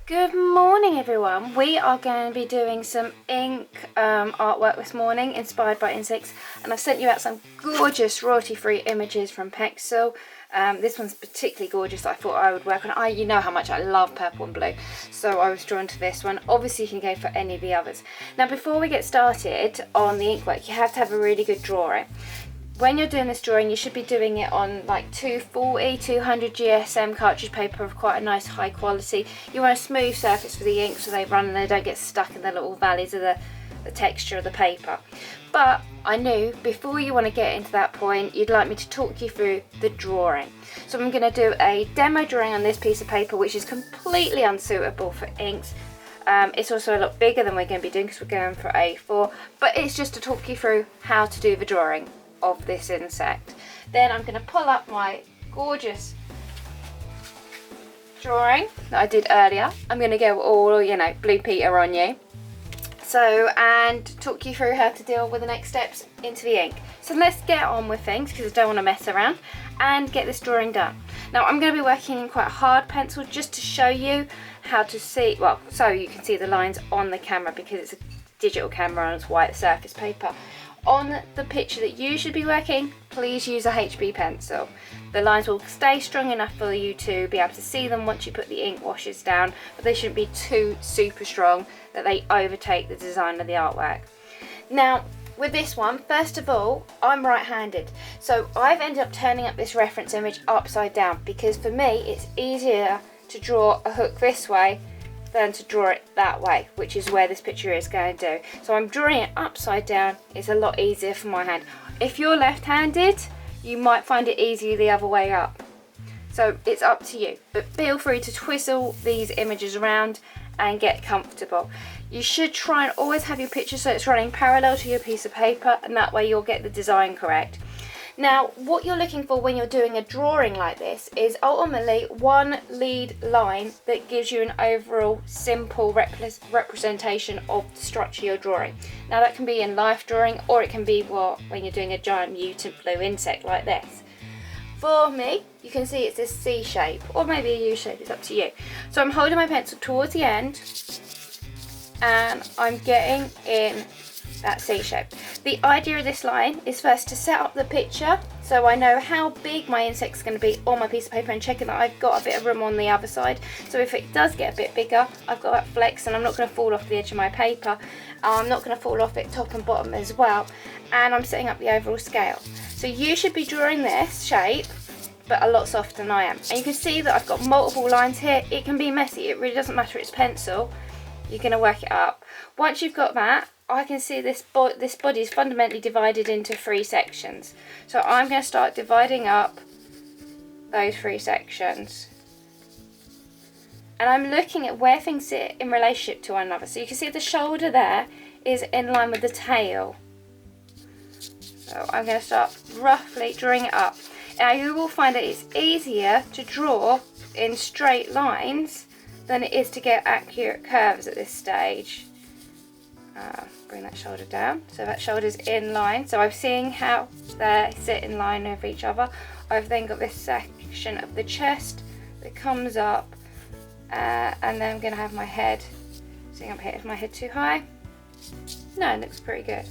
Good morning everyone. We are going to be doing some ink artwork this morning inspired by insects, and I've sent you out some gorgeous royalty-free images from Pexel. This one's particularly gorgeous. I thought I would work on. You know how much I love purple and blue, so I was drawn to this one. Obviously you can go for any of the others. Now before we get started on the ink work, you have to have a really good drawing. When you're doing this drawing, you should be doing it on like 240, 200 GSM cartridge paper of quite a nice high quality. You want a smooth surface for the ink so they run and they don't get stuck in the little valleys of the texture of the paper. But I knew before you want to get into that point, you'd like me to talk you through the drawing. So I'm going to do a demo drawing on this piece of paper, which is completely unsuitable for inks. It's also a lot bigger than we're going to be doing because we're going for A4, but it's just to talk you through how to do the drawing of this insect. Then I'm going to pull up my gorgeous drawing that I did earlier. I'm going to go all, Blue Peter on you. And talk you through how to deal with the next steps into the ink. So let's get on with things because I don't want to mess around and get this drawing done. Now I'm going to be working in quite a hard pencil just to show you how to see, so you can see the lines on the camera because it's a digital camera and it's white surface paper. On the picture that you should be working, please use a HB pencil. The lines will stay strong enough for you to be able to see them once you put the ink washes down, but they shouldn't be too super strong that they overtake the design of the artwork. Now, with this one, first of all, I'm right-handed, so I've ended up turning up this reference image upside down because for me, it's easier to draw a hook this way than to draw it that way, which is where this picture is going to do. So I'm drawing it upside down. It's a lot easier for my hand. If you're left-handed, you might find it easier the other way up. So it's up to you, but feel free to twizzle these images around and get comfortable. You should try and always have your picture so it's running parallel to your piece of paper, and that way you'll get the design correct. Now, what you're looking for when you're doing a drawing like this is ultimately one lead line that gives you an overall simple representation of the structure you're drawing. Now that can be in life drawing, or it can be when you're doing a giant mutant blue insect like this. For me, you can see it's this C shape, or maybe a U shape, it's up to you. So I'm holding my pencil towards the end, and I'm getting in that C shape. The idea of this line is first to set up the picture so I know how big my insect's going to be on my piece of paper and checking that I've got a bit of room on the other side. So if it does get a bit bigger, I've got that flex and I'm not going to fall off the edge of my paper. I'm not going to fall off it top and bottom as well. And I'm setting up the overall scale. So you should be drawing this shape but a lot softer than I am. And you can see that I've got multiple lines here. It can be messy. It really doesn't matter. It's pencil. You're going to work it up. Once you've got that, I can see this body is fundamentally divided into 3 sections. So I'm going to start dividing up those 3 sections. And I'm looking at where things sit in relationship to one another. So you can see the shoulder there is in line with the tail. So I'm going to start roughly drawing it up. Now you will find that it's easier to draw in straight lines than it is to get accurate curves at this stage. Bring that shoulder down, so that shoulder's in line. So I'm seeing how they sit in line with each other. I've then got this section of the chest that comes up, and then I'm going to have my head sitting up here. Is my head too high? No, it looks pretty good.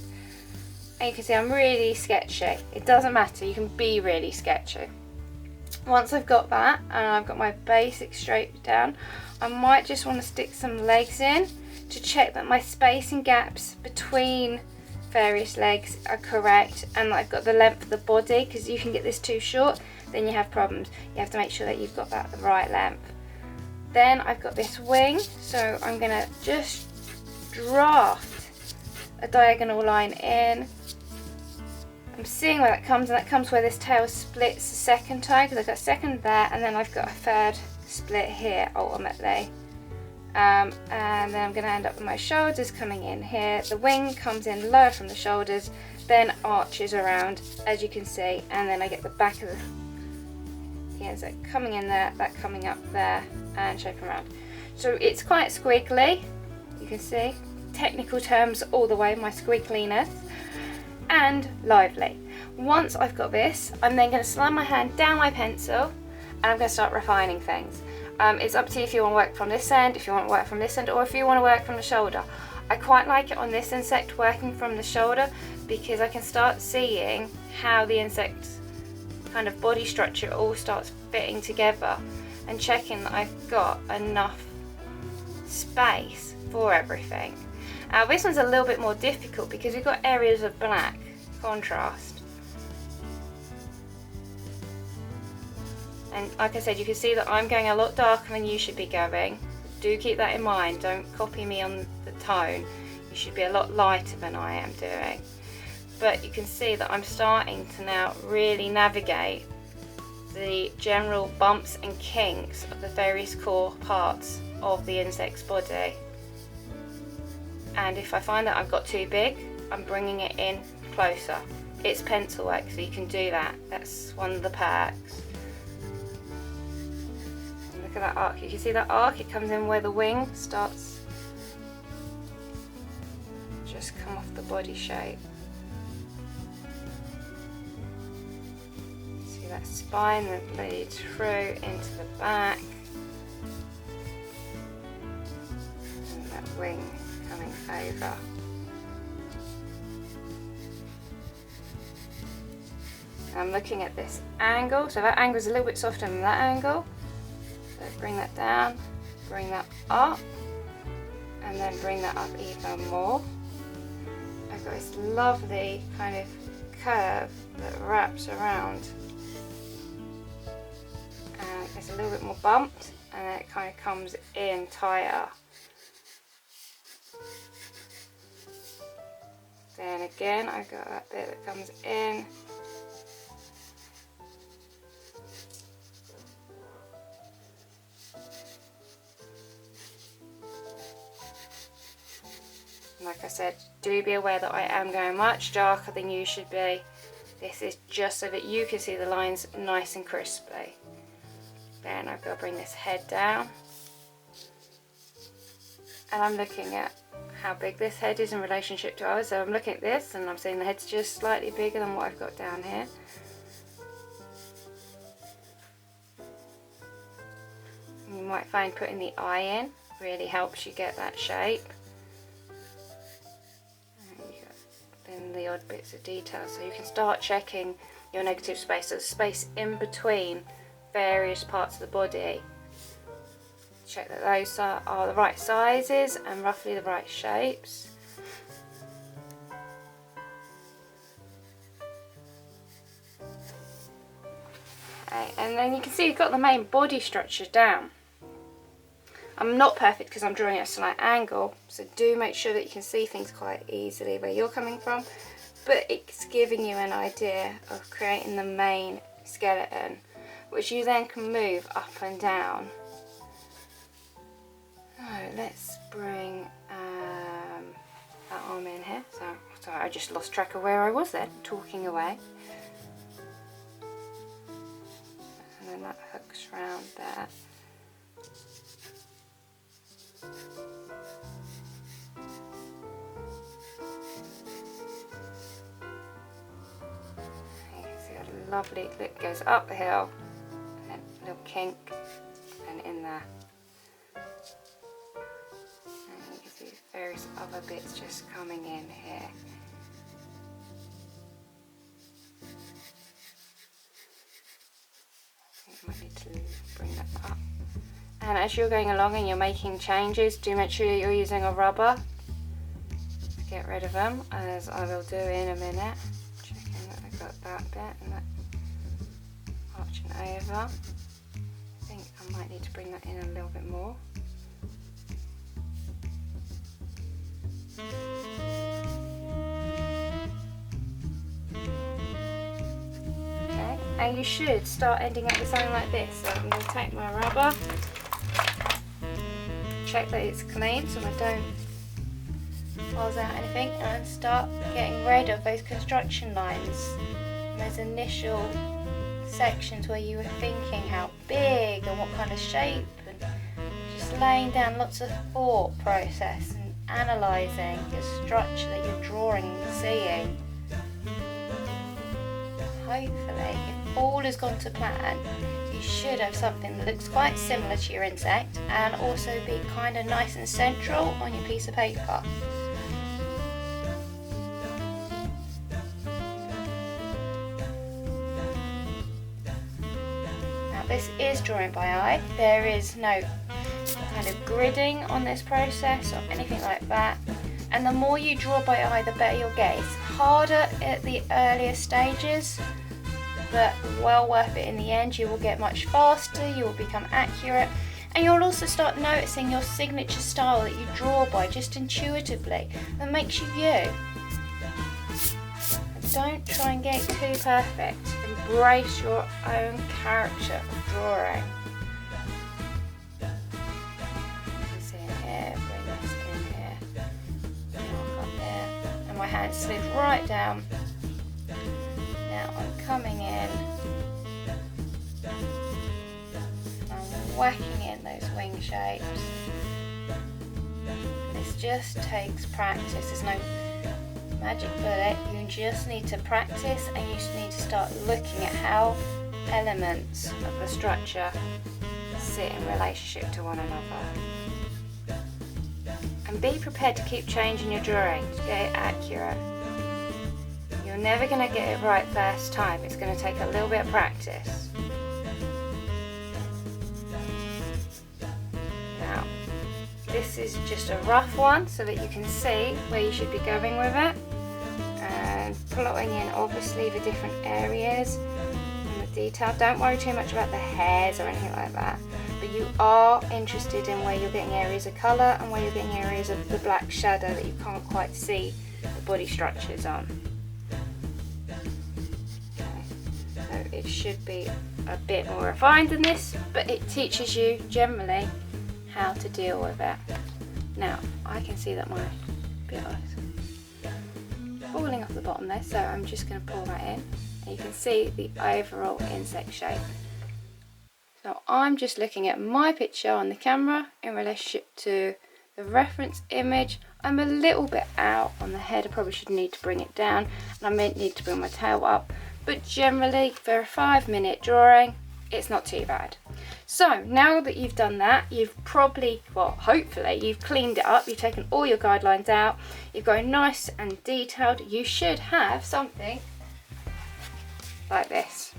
And you can see I'm really sketchy. It doesn't matter, you can be really sketchy. Once I've got that and I've got my basic straight down, I might just want to stick some legs in to check that my spacing gaps between various legs are correct and that I've got the length of the body, because you can get this too short, then you have problems. You have to make sure that you've got that the right length. Then I've got this wing, so I'm going to just draft a diagonal line in. I'm seeing where that comes, and that comes where this tail splits the second time, because I've got a second there and then I've got a third split here ultimately. And then I'm going to end up with my shoulders coming in here. The wing comes in lower from the shoulders, then arches around, as you can see, and then I get the back of the insect coming in there, that coming up there, and shaping around. So it's quite squiggly, you can see. Technical terms all the way, my squiggliness, and lively. Once I've got this, I'm then going to slide my hand down my pencil, and I'm going to start refining things. It's up to you if you want to work from this end, if you want to work from this end, or if you want to work from the shoulder. I quite like it on this insect working from the shoulder because I can start seeing how the insect's kind of body structure all starts fitting together and checking that I've got enough space for everything. This one's a little bit more difficult because we've got areas of black contrast. And like I said, you can see that I'm going a lot darker than you should be going. Do keep that in mind, don't copy me on the tone. You should be a lot lighter than I am doing. But you can see that I'm starting to now really navigate the general bumps and kinks of the various core parts of the insect's body. And if I find that I've got too big, I'm bringing it in closer. It's pencil work, so you can do that. That's one of the perks. And look at that arc. You can see that arc? It comes in where the wing starts. Just come off the body shape. See that spine that leads through into the back. And that wing coming over. And I'm looking at this angle, so that angle is a little bit softer than that angle. So bring that down, bring that up, and then bring that up even more. I've got this lovely kind of curve that wraps around, and it's a little bit more bumped, and then it kind of comes in tighter. Then again, I've got that bit that comes in. Like I said, do be aware that I am going much darker than you should be. This is just so that you can see the lines nice and crisply. Then I've got to bring this head down. And I'm looking at how big this head is in relationship to ours. So I'm looking at this and I'm seeing the head's just slightly bigger than what I've got down here. And you might find putting the eye in really helps you get that shape. Then the odd bits of detail, so you can start checking your negative space, so the space in between various parts of the body. Check that those are the right sizes and roughly the right shapes. Okay, and then you can see you've got the main body structure down. I'm not perfect because I'm drawing at a slight angle, so do make sure that you can see things quite easily where you're coming from, but it's giving you an idea of creating the main skeleton, which you then can move up and down. So let's bring that arm in here. So sorry, I just lost track of where I was then, talking away. And then that hooks round there. You can see a lovely look, goes up the hill, and then a little kink, and in there. And you can see various other bits just coming in here. I think I might need to bring that up. And as you're going along and you're making changes, do make sure you're using a rubber to get rid of them, as I will do in a minute. Checking that I've got that bit and that arching over. I think I might need to bring that in a little bit more. Okay, and you should start ending up with something like this. So I'm going to take my rubber. Check that it's clean so I don't pause out anything, and start getting rid of those construction lines, those initial sections where you were thinking how big and what kind of shape, and just laying down lots of thought process and analysing your structure that you're drawing and seeing. hopefully, if all has gone to plan, you should have something that looks quite similar to your insect and also be kind of nice and central on your piece of paper. Now this is drawing by eye. There is no kind of gridding on this process or anything like that. And the more you draw by eye, the better you'll get. It's harder at the earlier stages, but well worth it in the end. You will get much faster, you will become accurate, and you'll also start noticing your signature style that you draw by just intuitively that makes you you. And don't try and get too perfect. Embrace your own character of drawing. My hand slid right down. Now I'm coming in, I'm whacking in those wing shapes. This just takes practice. There's no magic bullet. You just need to practice, and you just need to start looking at how elements of the structure sit in relationship to one another. And be prepared to keep changing your drawing to get it accurate. You're never going to get it right first time. It's going to take a little bit of practice. Now, this is just a rough one so that you can see where you should be going with it. And plotting in obviously the different areas and the detail. Don't worry too much about the hairs or anything like that. But you are interested in where you're getting areas of colour and where you're getting areas of the black shadow that you can't quite see the body structures on. Okay. So it should be a bit more refined than this, but it teaches you generally how to deal with it. Now, I can see that my bit is falling off the bottom there, so I'm just going to pull that in, and you can see the overall insect shape. So I'm just looking at my picture on the camera in relationship to the reference image. I'm a little bit out on the head. I probably should need to bring it down, and I may need to bring my tail up. But generally, for a 5-minute drawing, it's not too bad. So now that you've done that, you've probably, well, hopefully, you've cleaned it up. You've taken all your guidelines out. You've got it nice and detailed. You should have something like this.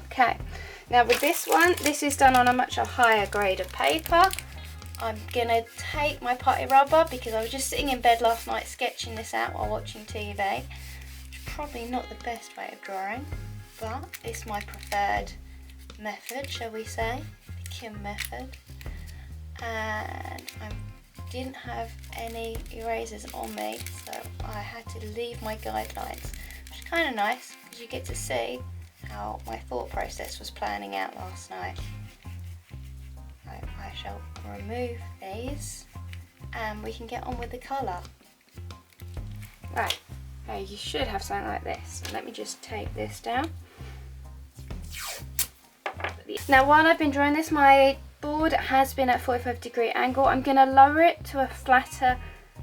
Okay. Now with this one, this is done on a much higher grade of paper. I'm gonna take my putty rubber because I was just sitting in bed last night sketching this out while watching TV. Which is probably not the best way of drawing, but it's my preferred method, shall we say, the Kim method. And I didn't have any erasers on me, so I had to leave my guidelines, which is kind of nice because you get to see how my thought process was planning out last night. So I shall remove these and we can get on with the colour. Right, now you should have something like this. Let me just take this down. Now while I've been drawing this, my board has been at 45-degree angle. I'm going to lower it to a flatter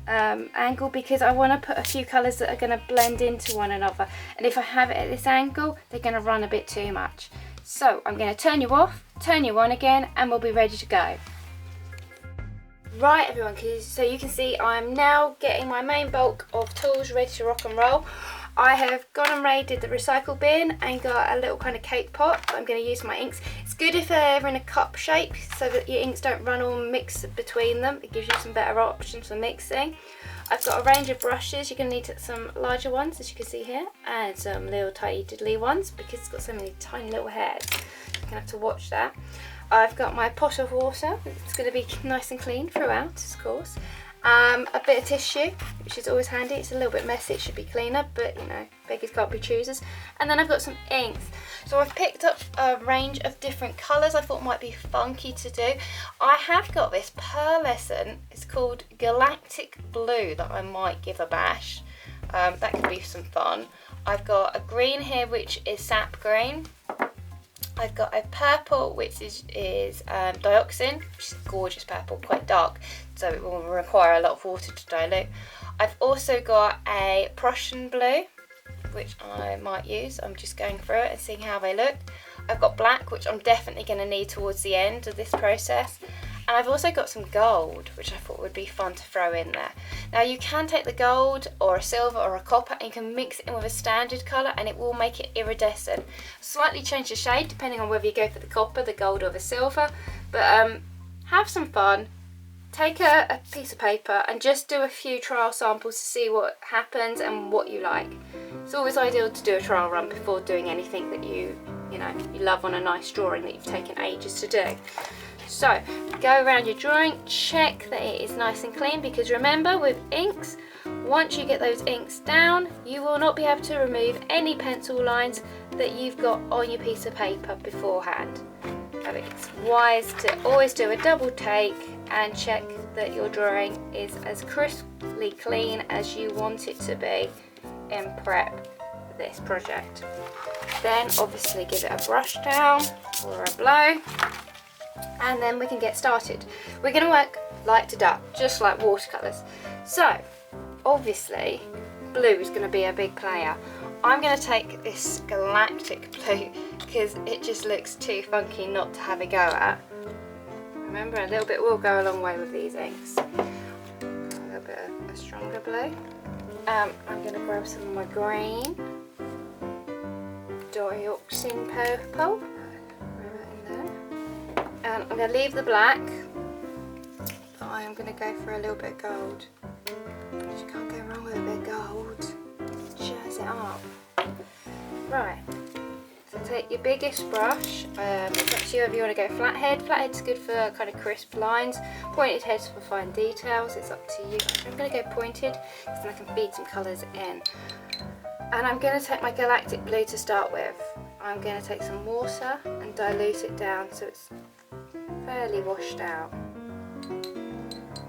angle because I want to put a few colours that are going to blend into one another, and if I have it at this angle they're going to run a bit too much. So I'm going to turn you off, turn you on again, and we'll be ready to go. Right everyone, so you can see I'm now getting my main bulk of tools ready to rock and roll. I have gone and raided the recycle bin and got a little kind of cake pot that I'm going to use for my inks. It's good if they're in a cup shape so that your inks don't run or mix between them. It gives you some better options for mixing. I've got a range of brushes. You're going to need some larger ones, as you can see here, and some little tiny diddly ones because it's got so many tiny little hairs. You're going to have to watch that. I've got my pot of water. It's going to be nice and clean throughout, of course. A bit of tissue, which is always handy. It's a little bit messy, it should be cleaner, but you know, beggars can't be choosers. And then I've got some inks. So I've picked up a range of different colours I thought might be funky to do. I have got this pearlescent, it's called Galactic Blue, that I might give a bash. That could be some fun. I've got a green here which is sap green. I've got a purple which is dioxin, which is gorgeous purple, quite dark, so it will require a lot of water to dilute. I've also got a Prussian blue, which I might use. I'm just going through it and seeing how they look. I've got black, which I'm definitely going to need towards the end of this process. And I've also got some gold, which I thought would be fun to throw in there. Now you can take the gold or a silver or a copper and you can mix it in with a standard colour and it will make it iridescent. Slightly change the shade depending on whether you go for the copper, the gold or the silver. But have some fun. Take a piece of paper and just do a few trial samples to see what happens and what you like. It's always ideal to do a trial run before doing anything that you love on a nice drawing that you've taken ages to do. So go around your drawing, check that it is nice and clean, because remember with inks, once you get those inks down, you will not be able to remove any pencil lines that you've got on your piece of paper beforehand. So it's wise to always do a double take and check that your drawing is as crisply clean as you want it to be in prep for this project. Then obviously give it a brush down or a blow, and then we can get started. We're going to work light to dark, just like watercolours. So obviously blue is going to be a big player. I'm going to take this galactic blue because it just looks too funky not to have a go at. Remember, a little bit will go a long way with these inks. A little bit of a stronger blue. I'm going to grab some of my green dioxin purple. And I'm going to leave the black, but I am going to go for a little bit of gold. You can't go wrong with a bit of gold. Jazz it up. Right, so take your biggest brush. It's up to you if you want to go flathead. Flathead's good for kind of crisp lines. Pointed heads for fine details. It's up to you. I'm going to go pointed because then I can feed some colours in. And I'm going to take my galactic blue to start with. I'm going to take some water and dilute it down so it's fairly washed out.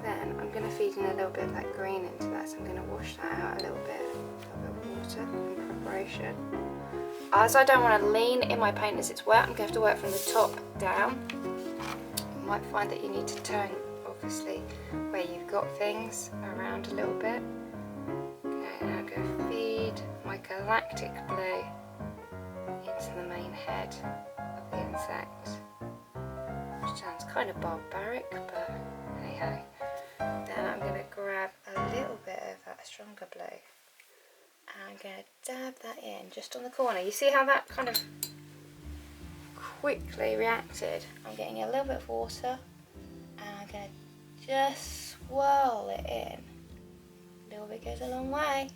Then I'm going to feed in a little bit of that green into that, so I'm going to wash that out a little bit of water in preparation. As I don't want to lean in my paint as it's wet, I'm going to have to work from the top down. You might find that you need to turn, obviously, where you've got things around a little bit. Okay, now I'm going to feed my galactic blue into the main head of the insect. Which sounds kind of barbaric, but hey ho. Then I'm going to grab a little bit of that stronger blue and I'm going to dab that in just on the corner. You see how that kind of quickly reacted? I'm getting a little bit of water and I'm going to just swirl it in. A little bit goes a long way.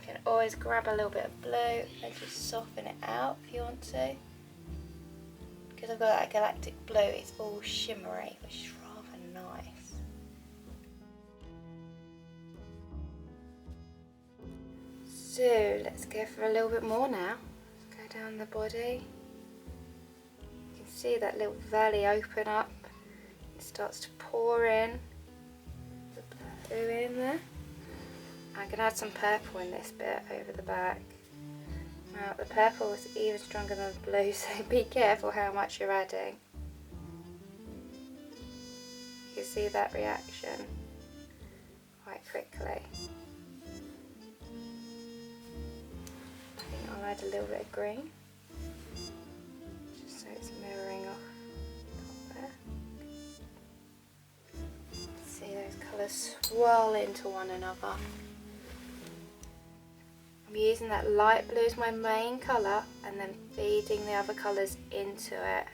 You can always grab a little bit of blue and just soften it out if you want to. Because I've got that galactic blue, it's all shimmery, which is rather nice. So let's go for a little bit more now. Let's go down the body. You can see that little valley open up. It starts to pour in. The blue in there. I'm going to add some purple in this bit over the back. Now the purple is even stronger than the blue, so be careful how much you're adding. You can see that reaction quite quickly. I think I'll add a little bit of green, just so it's mirroring off there. See those colours swirl into one another. I'm using that light blue as my main colour and then feeding the other colours into it.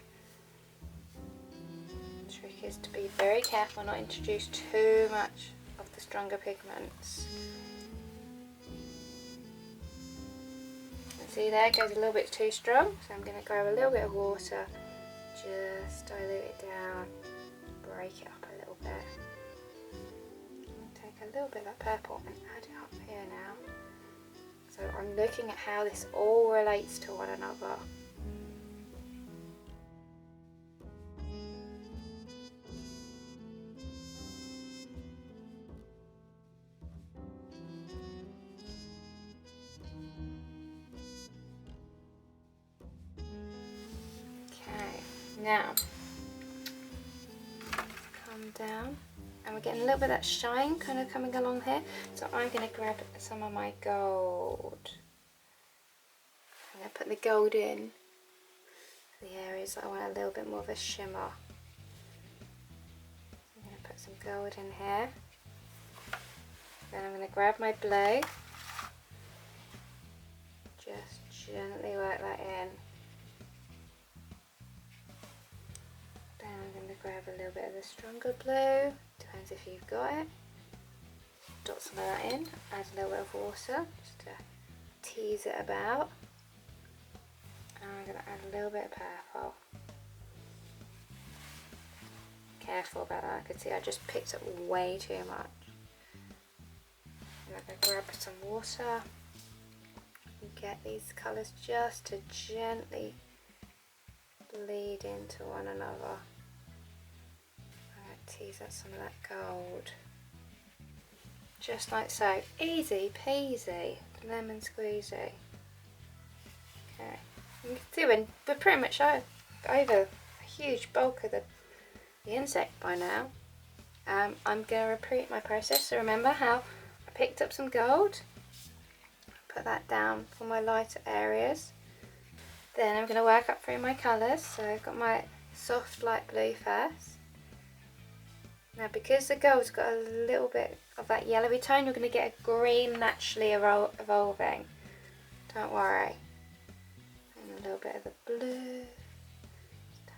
The trick is to be very careful, not introduce too much of the stronger pigments. And see there, it goes a little bit too strong, so I'm going to grab a little bit of water, just dilute it down, break it up a little bit. Take a little bit of that purple and add it up here now. So I'm looking at how this all relates to one another. Okay, now come down and we're getting a little bit of that shine kind of coming along here. So I'm going to grab some of my gold. I'm going to put the gold in the areas that I want a little bit more of a shimmer. I'm going to put some gold in here. Then I'm going to grab my blue. Just gently work that in. Then I'm going to grab a little bit of the stronger blue, depends if you've got it. Dot some of that in, add a little bit of water just to tease it about. And I'm going to add a little bit of purple. Careful about that, I could see I just picked up way too much. And I'm going to grab some water and get these colours just to gently bleed into one another. I'm going to tease out some of that gold. Just like so. Easy peasy, lemon squeezy. Okay, you can see we're pretty much over a huge bulk of the insect by now. I'm going to repeat my process. So remember how I picked up some gold, put that down for my lighter areas. Then I'm going to work up through my colours. So I've got my soft light blue first. Now because the gold's got a little bit of that yellowy tone, you're going to get a green naturally evolving. Don't worry. And a little bit of the blue.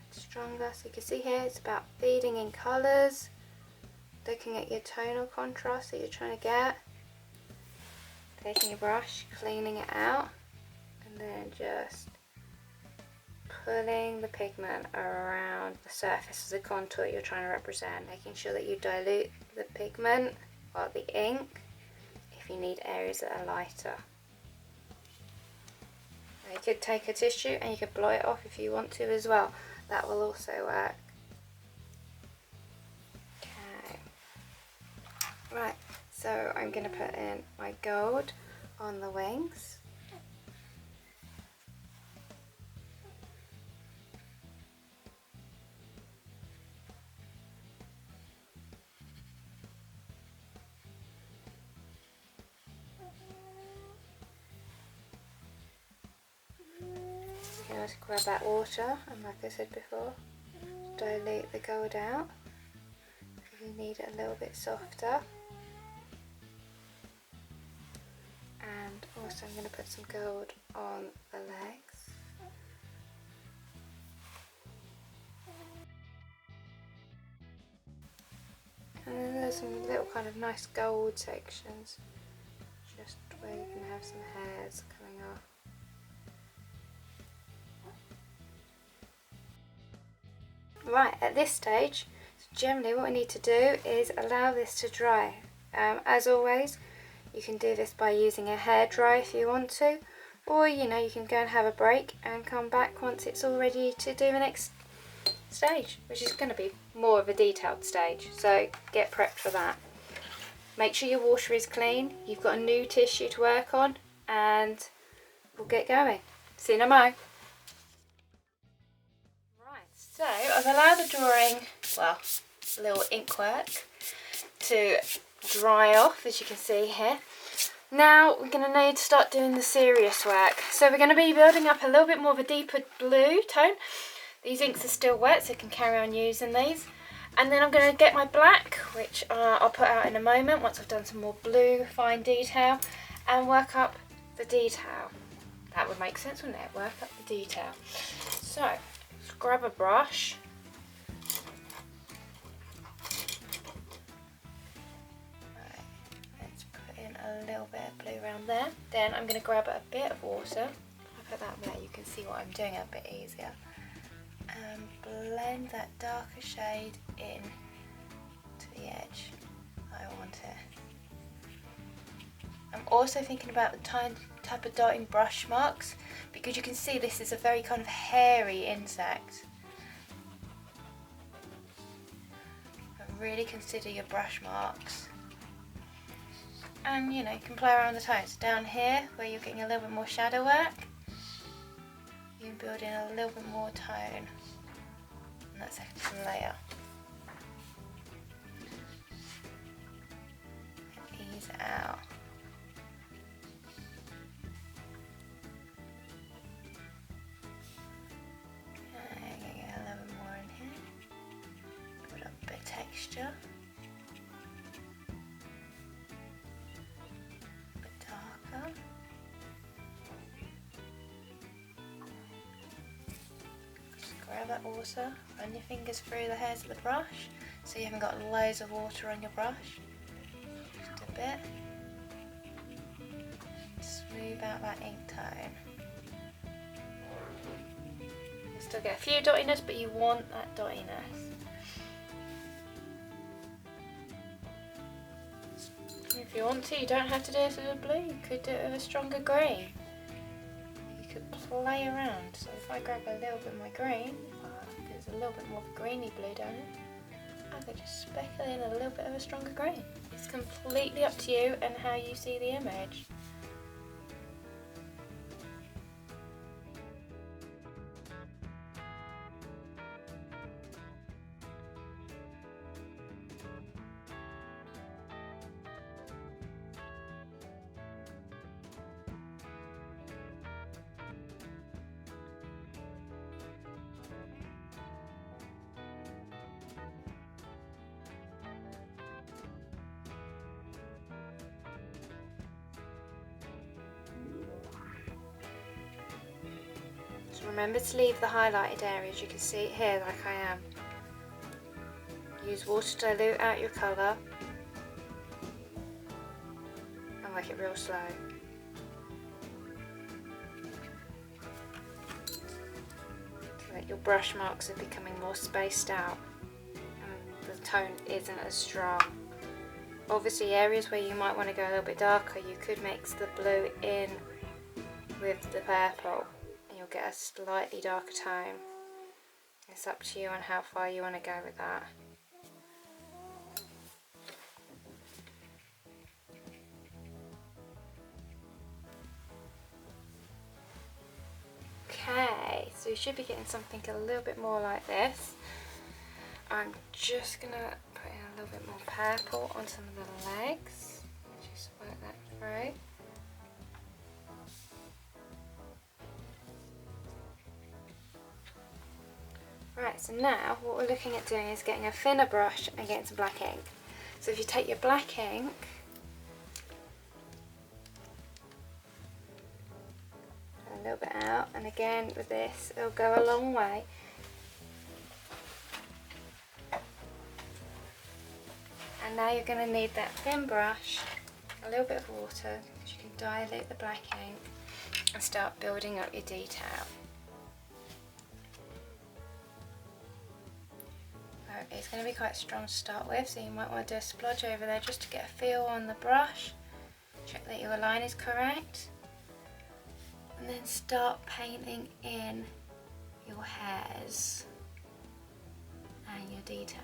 Stronger. So you can see here it's about feeding in colours. Looking at your tonal contrast that you're trying to get. Taking your brush, cleaning it out. And then just pulling the pigment around the surface of the contour you're trying to represent, making sure that you dilute the pigment or the ink if you need areas that are lighter. Now you could take a tissue and you could blow it off if you want to as well. That will also work. Okay. Right, so I'm going to put in my gold on the wings. Just grab that water and, like I said before, dilute the gold out if you need it a little bit softer. And also I'm going to put some gold on the legs. And then there's some little kind of nice gold sections, just where you can have some hairs coming off. Right, at this stage, generally what we need to do is allow this to dry. As always, you can do this by using a hairdryer if you want to, or you can go and have a break and come back once it's all ready to do the next stage, which is going to be more of a detailed stage, so get prepped for that. Make sure your water is clean, you've got a new tissue to work on, and we'll get going. See you in a mo. So I've allowed the drawing, well, little ink work to dry off, as you can see here. Now we're going to need to start doing the serious work. So we're going to be building up a little bit more of a deeper blue tone. These inks are still wet, so you can carry on using these. And then I'm going to get my black, which I'll put out in a moment once I've done some more blue fine detail, and work up the detail. That would make sense, wouldn't it? Work up the detail. So grab a brush, right, let's put in a little bit of blue around there. Then I'm going to grab a bit of water, I'll put that there, you can see what I'm doing a bit easier, and blend that darker shade in to the edge I want it. I'm also thinking about the type of dotting brush marks, because you can see this is a very kind of hairy insect. But really consider your brush marks. And you can play around the tones. Down here, where you're getting a little bit more shadow work, you can build in a little bit more tone on that second layer. smooths it out. Okay, I'm going to get a little bit more in here. Put up a bit of texture. A bit darker. Grab that water, run your fingers through the hairs of the brush so you haven't got loads of water on your brush. Just a bit. Smooth out that ink tone. You'll still get a few dottiness, but you want that dottiness. If you want to, you don't have to do this with a blue, you could do it with a stronger green. Play around. So if I grab a little bit of my green, there's a little bit more of a greeny blue down it, I could just speckle in a little bit of a stronger green. It's completely up to you and how you see the image. Remember to leave the highlighted areas, you can see it here like I am. Use water to dilute out your colour and work it real slow. So that your brush marks are becoming more spaced out and the tone isn't as strong. Obviously areas where you might want to go a little bit darker, you could mix the blue in with the purple. You'll get a slightly darker tone. It's up to you on how far you want to go with that. Okay, so you should be getting something a little bit more like this. I'm just going to put in a little bit more purple on some of the legs. Just work that through. Right, so now what we're looking at doing is getting a thinner brush and getting some black ink. So if you take your black ink, a little bit out, and again with this, it'll go a long way. And now you're going to need that thin brush, a little bit of water, because you can dilute the black ink and start building up your detail. It's going to be quite strong to start with, so you might want to do a splodge over there just to get a feel on the brush. Check that your line is correct. And then start painting in your hairs and your detail.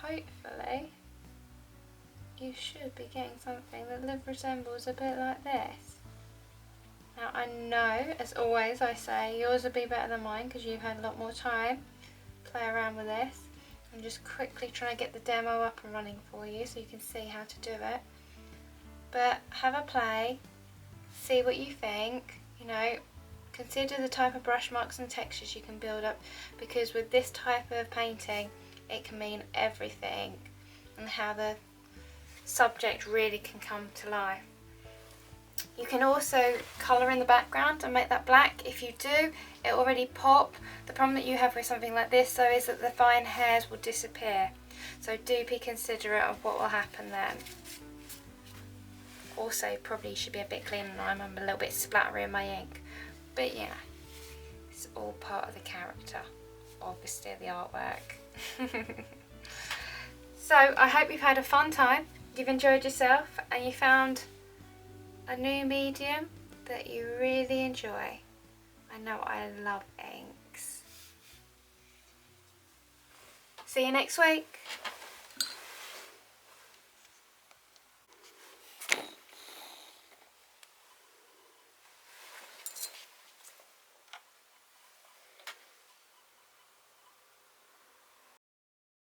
hopefully you should be getting something that resembles a bit like this. Now I know, as always I say, yours will be better than mine because you've had a lot more time to play around with this. I'm just quickly trying to get the demo up and running for you so you can see how to do it. But have a play, see what you think, you know, consider the type of brush marks and textures you can build up, because with this type of painting it can mean everything, and how the subject really can come to life. You can also colour in the background and make that black. If you do, it will already pop. The problem that you have with something like this though is that the fine hairs will disappear, so do be considerate of what will happen then. Also probably should be a bit cleaner than I'm a little bit splattery in my ink, but yeah, it's all part of the character, obviously the artwork. So I hope you've had a fun time, you've enjoyed yourself, and you found a new medium that you really enjoy. I know I love inks. See you next week.